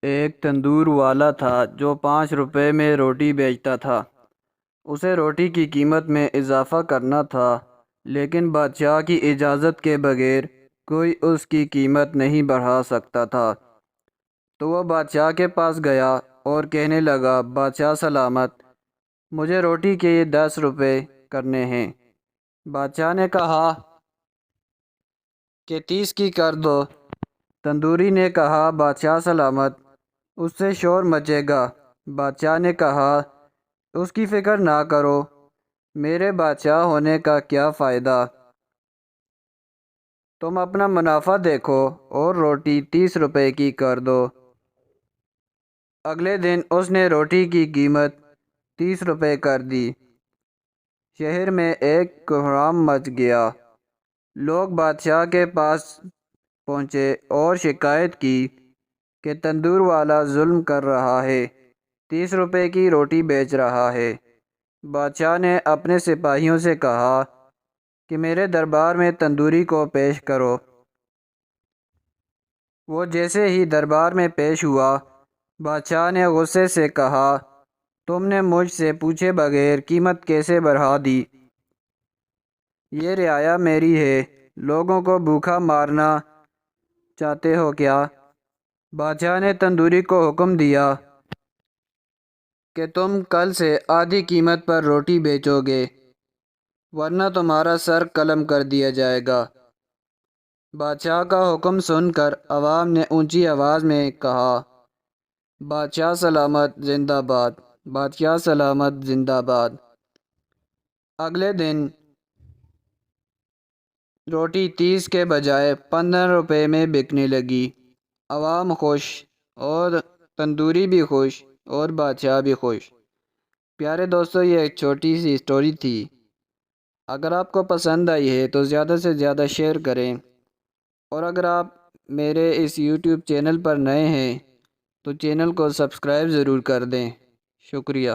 ایک تندور والا تھا جو 5 روپے میں روٹی بیچتا تھا۔ اسے روٹی کی قیمت میں اضافہ کرنا تھا، لیکن بادشاہ کی اجازت کے بغیر کوئی اس کی قیمت نہیں بڑھا سکتا تھا۔ تو وہ بادشاہ کے پاس گیا اور کہنے لگا، بادشاہ سلامت، مجھے روٹی کے 10 روپے کرنے ہیں۔ بادشاہ نے کہا کہ 30 کی کر دو۔ تندوری نے کہا، بادشاہ سلامت، اس سے شور مچے گا۔ بادشاہ نے کہا، اس کی فکر نہ کرو، میرے بادشاہ ہونے کا کیا فائدہ؟ تم اپنا منافع دیکھو اور روٹی 30 روپے کی کر دو۔ اگلے دن اس نے روٹی کی قیمت 30 روپے کر دی۔ شہر میں ایک کوہرام مچ گیا۔ لوگ بادشاہ کے پاس پہنچے اور شکایت کی کہ تندور والا ظلم کر رہا ہے، 30 روپے کی روٹی بیچ رہا ہے۔ بادشاہ نے اپنے سپاہیوں سے کہا کہ میرے دربار میں تندوری کو پیش کرو۔ وہ جیسے ہی دربار میں پیش ہوا، بادشاہ نے غصے سے کہا، تم نے مجھ سے پوچھے بغیر قیمت کیسے بڑھا دی؟ یہ رعایا میری ہے، لوگوں کو بھوکا مارنا چاہتے ہو کیا؟ بادشاہ نے تندوری کو حکم دیا کہ تم کل سے آدھی قیمت پر روٹی بیچو گے، ورنہ تمہارا سر قلم کر دیا جائے گا۔ بادشاہ کا حکم سن کر عوام نے اونچی آواز میں کہا، بادشاہ سلامت زندہ باد، بادشاہ سلامت زندہ باد۔ اگلے دن روٹی 30 کے بجائے 15 روپے میں بکنے لگی۔ عوام خوش، اور تندوری بھی خوش، اور بادشاہ بھی خوش۔ پیارے دوستو، یہ ایک چھوٹی سی سٹوری تھی۔ اگر آپ کو پسند آئی ہے تو زیادہ سے زیادہ شیئر کریں، اور اگر آپ میرے اس یوٹیوب چینل پر نئے ہیں تو چینل کو سبسکرائب ضرور کر دیں۔ شکریہ۔